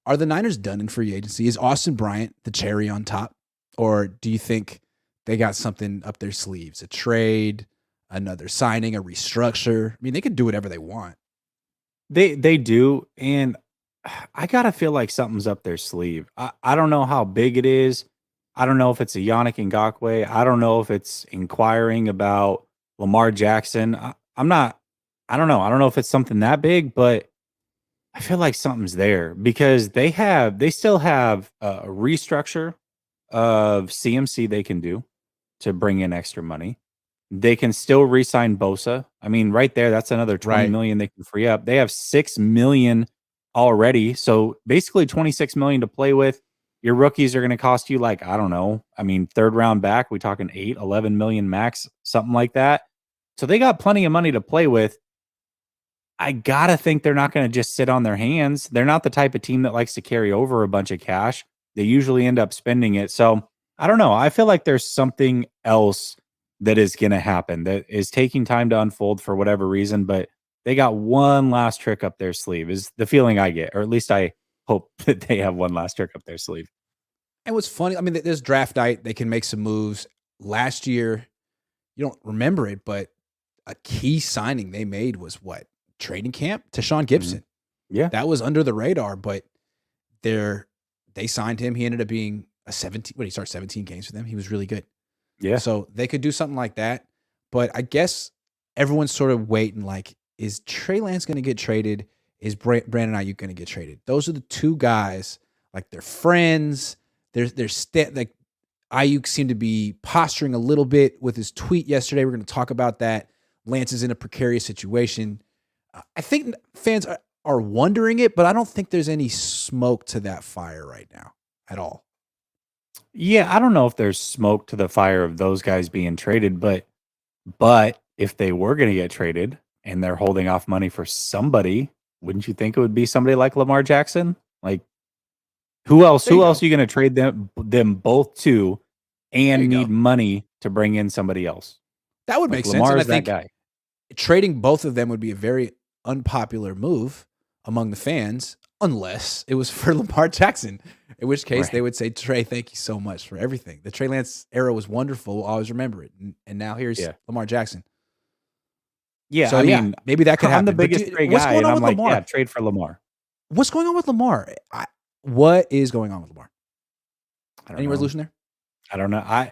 Are the Niners done in free agency? Is Austin Bryant the cherry on top? Or do you think they got something up their sleeves? A trade, another signing, a restructure? I mean, they could do whatever they want. They do, and I gotta feel like something's up their sleeve. I don't know how big it is. I don't know if it's a Yannick Ngakoue. I don't know if it's inquiring about Lamar Jackson. I'm not. I don't know. I don't know if it's something that big, but I feel like something's there because they still have a restructure of CMC they can do to bring in extra money. They can still re-sign Bosa. I mean, right there, that's another 20 million they can free up. They have 6 million already. So basically 26 million to play with. Your rookies are going to cost you like, I don't know. I mean, third round back, we talking 8, 11 million max, something like that. So they got plenty of money to play with. I got to think they're not going to just sit on their hands. They're not the type of team that likes to carry over a bunch of cash. They usually end up spending it. So I don't know. I feel like there's something else that is going to happen that is taking time to unfold for whatever reason, but they got one last trick up their sleeve is the feeling I get, or at least I hope that they have one last trick up their sleeve. And what's funny, I mean, there's draft night. They can make some moves. Last year, you don't remember it, but a key signing they made was what? Training camp to Sean Gibson. Mm-hmm. Yeah. That was under the radar, but they signed him. He ended up being a 17. What, he started 17 games for them. He was really good. Yeah. So they could do something like that. But I guess everyone's sort of waiting, like, is Trey Lance going to get traded? Is Brandon Ayuk going to get traded? Those are the two guys, like, they're friends. They're like, Ayuk seemed to be posturing a little bit with his tweet yesterday. We're going to talk about that. Lance is in a precarious situation. I think fans are wondering it, but I don't think there's any smoke to that fire right now at all. Yeah, I don't know if there's smoke to the fire of those guys being traded, but if they were going to get traded and they're holding off money for somebody, wouldn't you think it would be somebody like Lamar Jackson? Like, who else? Who else are you going to trade them both to, and need money to bring in somebody else? That would make sense. Lamar And is that guy. Trading both of them would be a very unpopular move among the fans, unless it was for Lamar Jackson, in which case they would say, Trey, thank you so much for everything. The Trey Lance era was wonderful. We'll always remember it. And now here's Lamar Jackson. Yeah, so, I mean, maybe that could happen. I'm the biggest Trey guy, and I'm like, yeah, trade for Lamar. What's going on with Lamar? What is going on with Lamar? Any resolution there? I don't know.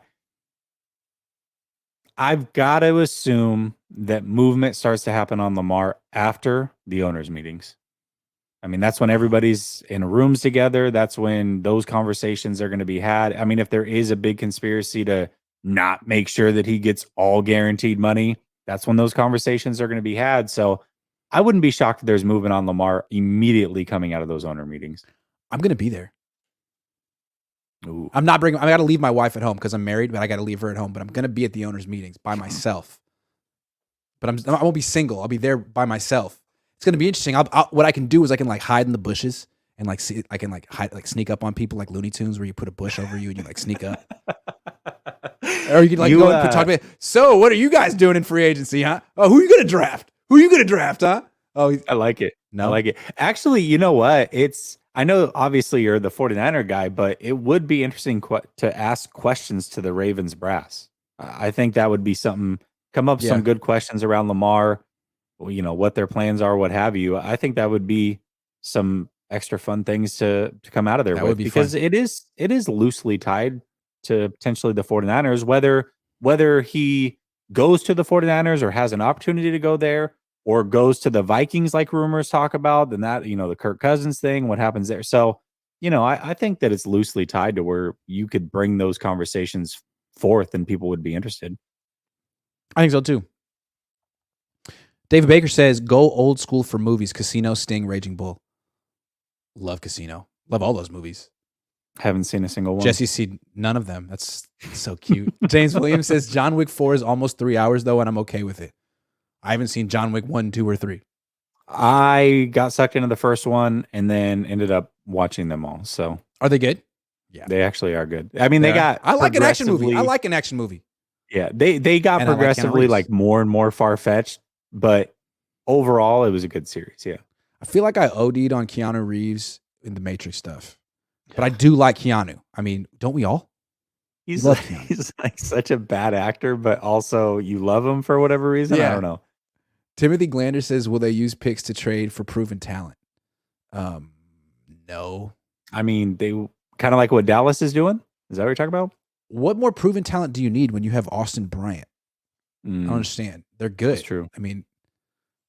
I've got to assume that movement starts to happen on Lamar after the owners' meetings. I mean, that's when everybody's in rooms together. That's when those conversations are going to be had. I mean, if there is a big conspiracy to not make sure that he gets all guaranteed money, that's when those conversations are going to be had. So I wouldn't be shocked if there's movement on Lamar immediately coming out of those owner meetings. I'm going to be there. Ooh. I got to leave my wife at home because I'm married, but I got to leave her at home. But I'm going to be at the owners' meetings by myself. But I won't be single. I'll be there by myself. It's going to be interesting. What I can do is I can like hide in the bushes and like see. I can like hide, like sneak up on people like Looney Tunes, where you put a bush over you and you like sneak up. Or you can like go and talk to me. So, what are you guys doing in free agency, huh? Oh, who are you going to draft? Who are you going to draft, huh? Oh, I like it. No, I like it. Actually, you know what? I know obviously you're the 49er guy, but it would be interesting to ask questions to the Ravens brass. I think that would be something, come up some good questions around Lamar, you know, what their plans are, what have you. I think that would be some extra fun things to come out of there with, because it is loosely tied to potentially the 49ers, whether he goes to the 49ers or has an opportunity to go there, or goes to the Vikings like rumors talk about, then that, you know, the Kirk Cousins thing, what happens there. So, you know, I think that it's loosely tied to where you could bring those conversations forth and people would be interested. I think so too. David Baker says, go old school for movies, Casino, Sting, Raging Bull. Love Casino. Love all those movies. Haven't seen a single one. Jesse seen none of them. That's so cute. James Williams says, John Wick 4 is almost 3 hours though, and I'm okay with it. I haven't seen John Wick 1, 2, or 3. I got sucked into the first one and then ended up watching them all. So are they good? Yeah, they actually are good. I mean, I like an action movie. I like an action movie. Yeah, they got progressively like more and more far fetched, but overall, it was a good series. Yeah, I feel like I OD'd on Keanu Reeves in the Matrix stuff. But I do like Keanu. I mean, don't we all? He's love like, Keanu. he's like such a bad actor, but also you love him for whatever reason. I Yeah. don't know. Timothy Glander says, will they use picks to trade for proven talent? No. I mean, they kind of like what Dallas is doing. Is that what you're talking about? What more proven talent do you need when you have Austin Bryant? I don't understand. They're good. That's true. I mean,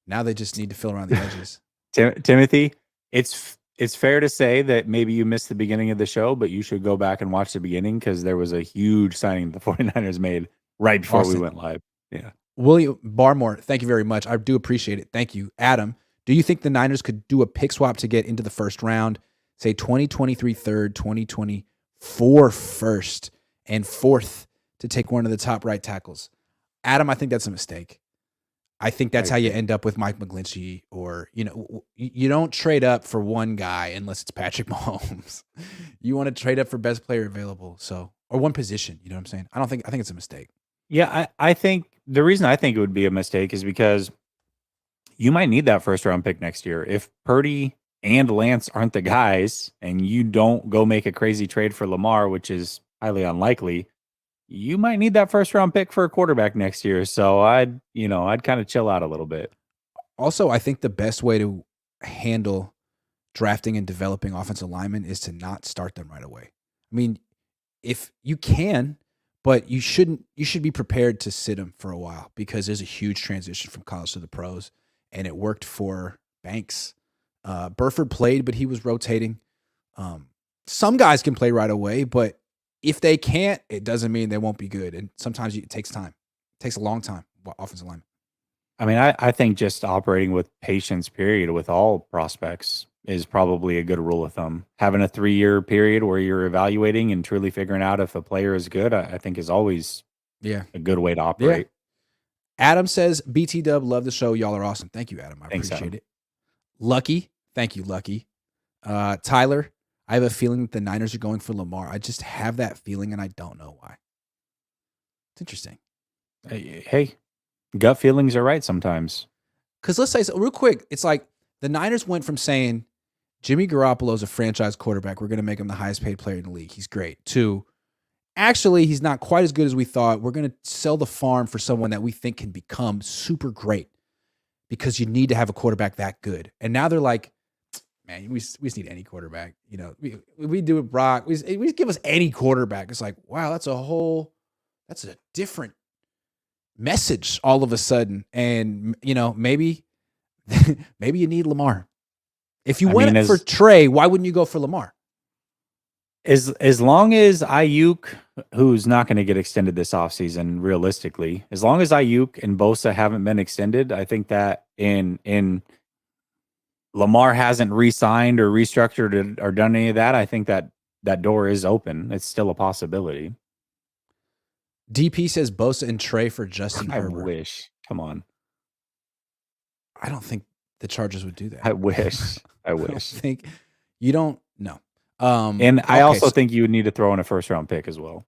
now they just need to fill around the edges. Timothy, it's fair to say that maybe you missed the beginning of the show, but you should go back and watch the beginning because there was a huge signing the 49ers made right before we went live. Yeah. William Barmore, thank you very much. I do appreciate it. Thank you. Adam, do you think the Niners could do a pick swap to get into the first round? Say 2023 third, 2024 first, and fourth to take one of the top right tackles? Adam, I think that's a mistake. I think that's how you end up with Mike McGlinchey, or, you don't trade up for one guy unless it's Patrick Mahomes. You want to trade up for best player available. So, or one position, you know what I'm saying? I think it's a mistake. Yeah. I think the reason I think it would be a mistake is because you might need that first round pick next year. If Purdy and Lance aren't the guys and you don't go make a crazy trade for Lamar, which is highly unlikely, you might need that first round pick for a quarterback next year. So I'd kind of chill out a little bit. Also, I think the best way to handle drafting and developing offensive linemen is to not start them right away. I mean, if you can, but you should be prepared to sit them for a while because there's a huge transition from college to the pros, and it worked for Banks. Burford played, but he was rotating. Some guys can play right away, but if they can't, it doesn't mean they won't be good. And sometimes it takes time. It takes a long time, offensive lineman. I mean, I think just operating with patience, period, with all prospects is probably a good rule of thumb. Having a 3-year period where you're evaluating and truly figuring out if a player is good, I think is always a good way to operate. Yeah. Adam says, BT Dub, love the show. Y'all are awesome. Thank you, Adam. Thanks, appreciate Adam. it. Lucky. Thank you, Lucky. Tyler, I have a feeling that the Niners are going for Lamar. I just have that feeling, and I don't know why. It's interesting. Hey, gut feelings are right sometimes. Because let's say, so real quick, it's like the Niners went from saying Jimmy Garoppolo's a franchise quarterback, we're going to make him the highest paid player in the league, he's great, to actually he's not quite as good as we thought, we're going to sell the farm for someone that we think can become super great because you need to have a quarterback that good. And now they're like, man, we just need any quarterback. We do it, Brock. We give us any quarterback. It's like, wow, that's a different message all of a sudden. And, maybe you need Lamar. If you went for Trey, why wouldn't you go for Lamar? As long as Ayuk, who's not going to get extended this offseason, realistically, as long as Ayuk and Bosa haven't been extended, I think that in Lamar hasn't re-signed or restructured or done any of that, I think that door is open. It's still a possibility. DP says Bosa and Trey for Justin Herbert. I wish. Come on. I don't think the Chargers would do that. I wish. I don't think you don't know. And I also think you would need to throw in a first round pick as well.